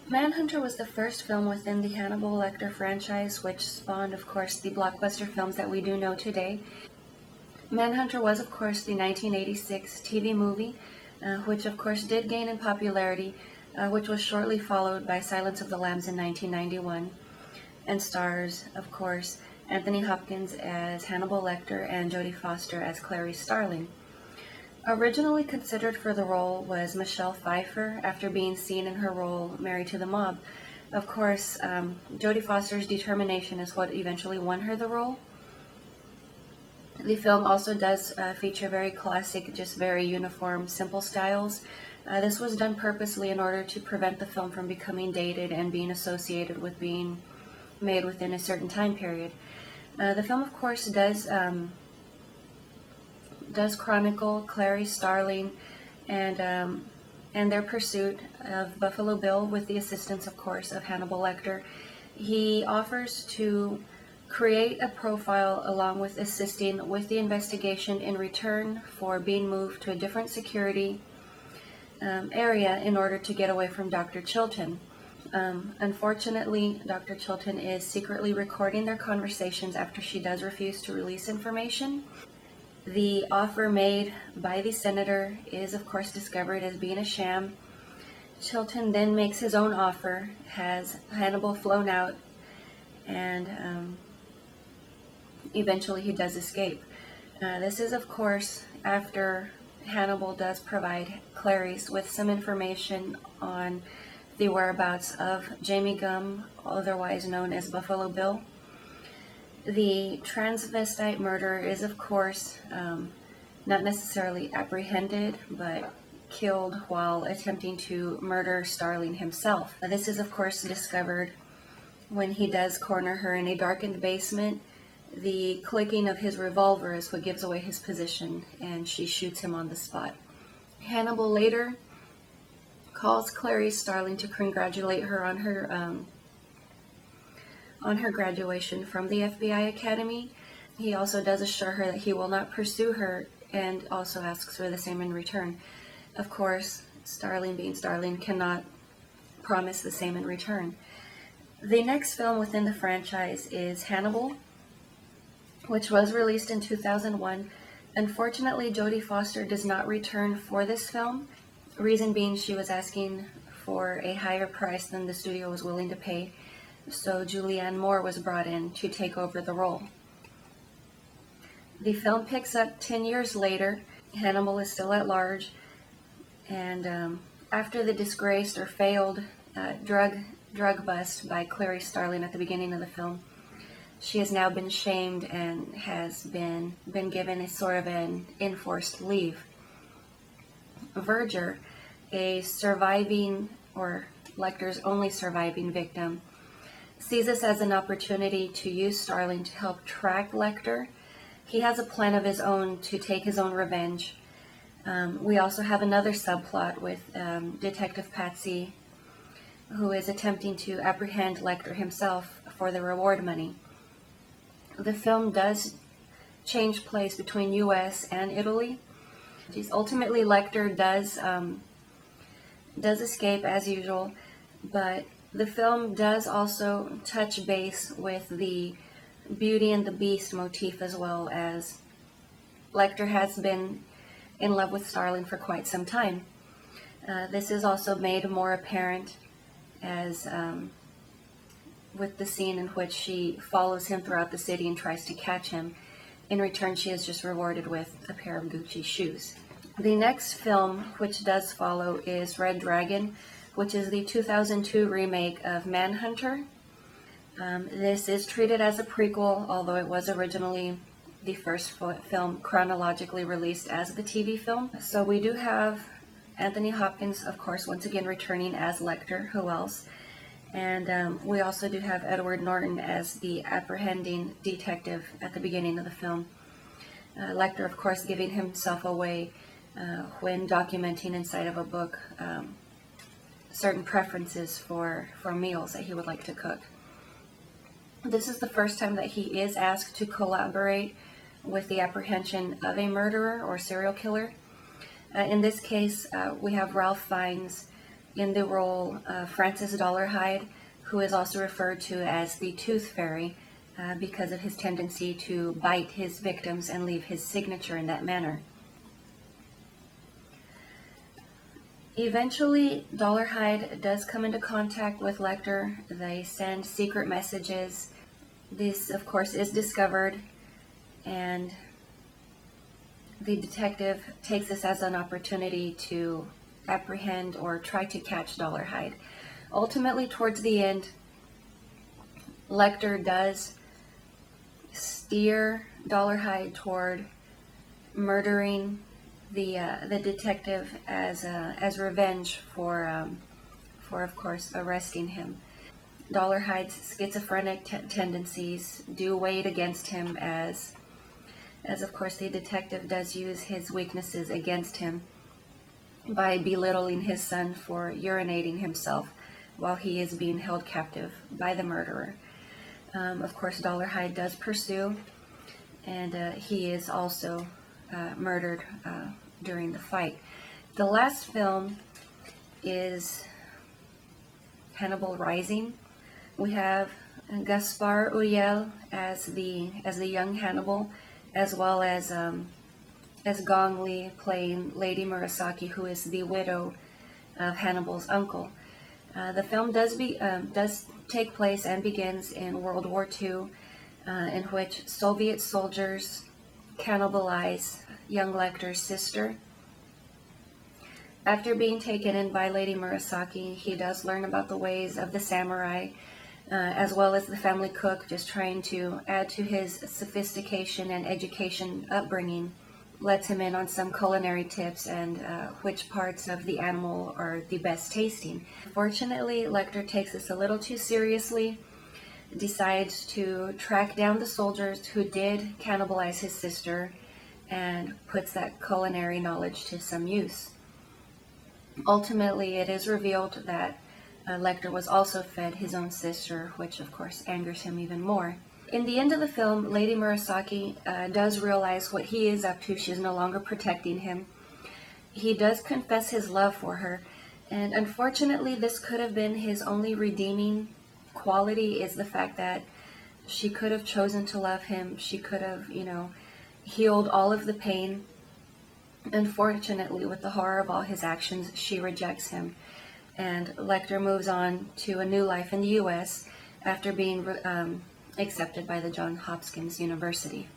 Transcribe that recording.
Manhunter was the first film within the Hannibal Lecter franchise, which spawned, of course, the blockbuster films that we do know today. Manhunter was, of course, the 1986 TV movie, which, of course, did gain in popularity, which was shortly followed by Silence of the Lambs in 1991, and stars, of course, Anthony Hopkins as Hannibal Lecter and Jodie Foster as Clarice Starling. Originally considered for the role was Michelle Pfeiffer after being seen in her role Married to the Mob. Of course, Jodie Foster's determination is what eventually won her the role. The film also does feature very classic, just very uniform, simple styles. This was done purposely in order to prevent the film from becoming dated and being associated with being made within a certain time period. The film, of course, does chronicle Clarice Starling and their pursuit of Buffalo Bill with the assistance, of course, of Hannibal Lecter. He offers to create a profile along with assisting with the investigation in return for being moved to a different security area in order to get away from Dr. Chilton. Unfortunately, Dr. Chilton is secretly recording their conversations after she does refuse to release information. The offer made by the senator is, of course, discovered as being a sham. Chilton then makes his own offer, has Hannibal flown out, and eventually he does escape. This is, of course, after Hannibal does provide Clarice with some information on the whereabouts of Jamie Gumb, otherwise known as Buffalo Bill. The transvestite murderer is, of course, not necessarily apprehended, but killed while attempting to murder Starling himself. This is, of course, discovered when he does corner her in a darkened basement. The clicking of his revolver is what gives away his position, and she shoots him on the spot. Hannibal later calls Clarice Starling to congratulate her on her graduation from the FBI Academy. He also does assure her that he will not pursue her and also asks for the same in return. Of course, Starling, being Starling, cannot promise the same in return. The next film within the franchise is Hannibal, which was released in 2001. Unfortunately, Jodie Foster does not return for this film, reason being she was asking for a higher price than the studio was willing to pay. So Julianne Moore was brought in to take over the role. The film picks up 10 years later. Hannibal is still at large, and after the disgraced or failed drug bust by Clarice Starling at the beginning of the film, she has now been shamed and has been given a sort of an enforced leave. Verger, a surviving, or Lecter's only surviving victim, sees this as an opportunity to use Starling to help track Lecter. He has a plan of his own to take his own revenge. We also have another subplot with Detective Patsy, who is attempting to apprehend Lecter himself for the reward money. The film does change place between U.S. and Italy. Ultimately, Lecter does escape as usual, but the film does also touch base with the Beauty and the Beast motif, as well as Lecter has been in love with Starling for quite some time. This is also made more apparent as with the scene in which she follows him throughout the city and tries to catch him. In return, she is just rewarded with a pair of Gucci shoes. The next film, which does follow, is Red Dragon, which is the 2002 remake of Manhunter. This is treated as a prequel, although it was originally the first film chronologically released as the TV film. So we do have Anthony Hopkins, of course, once again returning as Lecter. Who else? And we also do have Edward Norton as the apprehending detective at the beginning of the film. Lecter, of course, giving himself away when documenting inside of a book certain preferences for meals that he would like to cook. This is the first time that he is asked to collaborate with the apprehension of a murderer or serial killer. In this case, we have Ralph Fiennes in the role Francis Dollarhide, who is also referred to as the Tooth Fairy because of his tendency to bite his victims and leave his signature in that manner. Eventually, Dollarhide does come into contact with Lecter. They send secret messages. This, of course, is discovered, and the detective takes this as an opportunity to apprehend or try to catch Dollarhide. Ultimately, towards the end, Lecter does steer Dollarhide toward murdering the detective as revenge for of course arresting him. Dollarhide's schizophrenic tendencies do weigh against him as of course the detective does use his weaknesses against him by belittling his son for urinating himself while he is being held captive by the murderer. Of course, Dollarhide does pursue, and he is also murdered during the fight. The last film is Hannibal Rising. We have Gaspar Ulliel as the young Hannibal, as well as Gong Li playing Lady Murasaki, who is the widow of Hannibal's uncle. The film does take place and begins in World War II, in which Soviet soldiers cannibalize young Lecter's sister. After being taken in by Lady Murasaki, he does learn about the ways of the samurai, as well as the family cook, just trying to add to his sophistication and education upbringing. Lets him in on some culinary tips and which parts of the animal are the best tasting. Fortunately, Lecter takes this a little too seriously, decides to track down the soldiers who did cannibalize his sister, and puts that culinary knowledge to some use. Ultimately, it is revealed that Lecter was also fed his own sister, which of course angers him even more. In the end of the film, Lady Murasaki does realize what he is up to. She's no longer protecting him. He does confess his love for her, and unfortunately this could have been his only redeeming quality, is the fact that she could have chosen to love him. She could have, healed all of the pain. Unfortunately, with the horror of all his actions, she rejects him, and Lecter moves on to a new life in the U.S. after being accepted by the Johns Hopkins University.